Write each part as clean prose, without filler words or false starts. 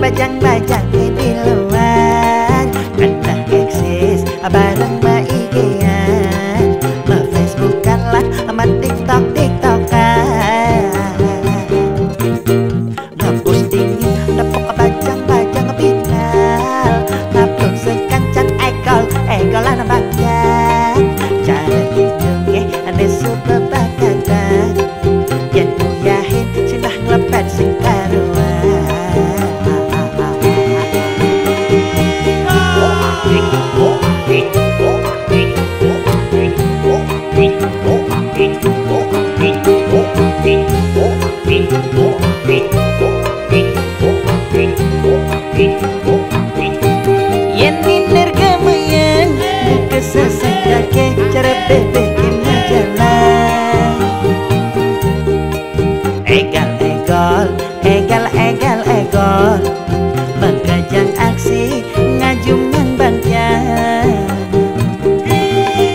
Bajang-bajang di luar kena eksis bareng maigian Facebook-an lah sama TikTok-TikTokan ngepostingin nepok bajang-bajang final ngupload sekancan egolan bajang cara hidungnya aneh super bakatan yang kuyahin sinah ngelepet sing karuan. Yen minder gemeyen kesesengake cara bebekin jalan egal Bangkajang aksi ngajungan bantian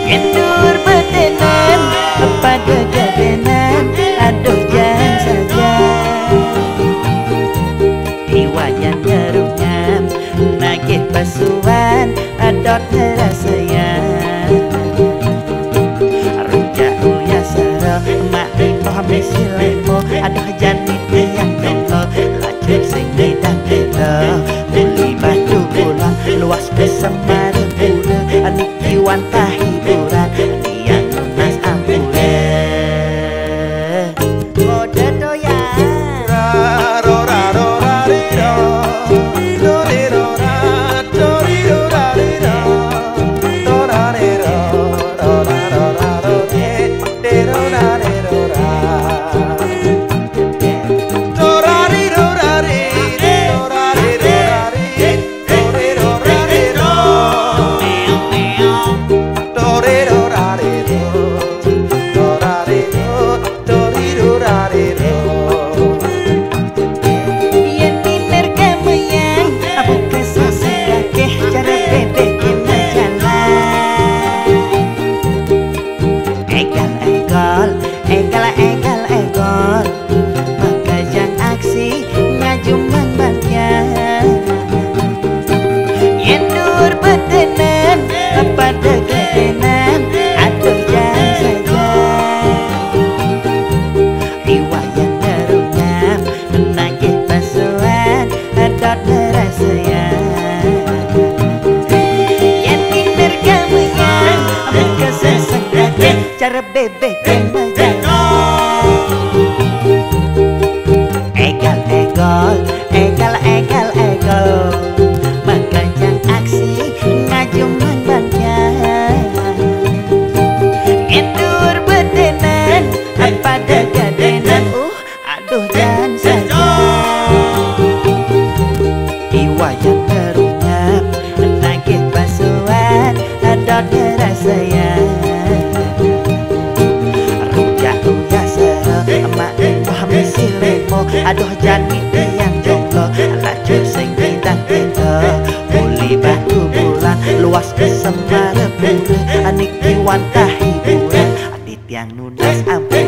endur betenan apa gegadenan aduh jangan saja iwayan nyerungam nagih pasuan adot rasanya rujak uya sara mak Muhammad silemo aduh jani tiang jongko lacur sing lidang kita muli batu bola luas bersama repura aniki wanta hiburan tiang lunas ampure mode doyan Bangkajang aksi ngajuman bantian endur betenan apa degedenan aduh jangan saja riwayat terungam nagih pasuan adot rasanya yen minder gawean kesesengake cara bebekin egal Bangkajang aksi ngajuman bantian endur betenan apa degadenan aduh jangan saja iwayan terungap nagih pasuan adot rasanya rujak uya sara emak Muhammad silemo aduh jani tiang jongko lacur sing bidang kita muli batu bulan luas bersama repura aniki wanta hiburan adit yang nunas ampun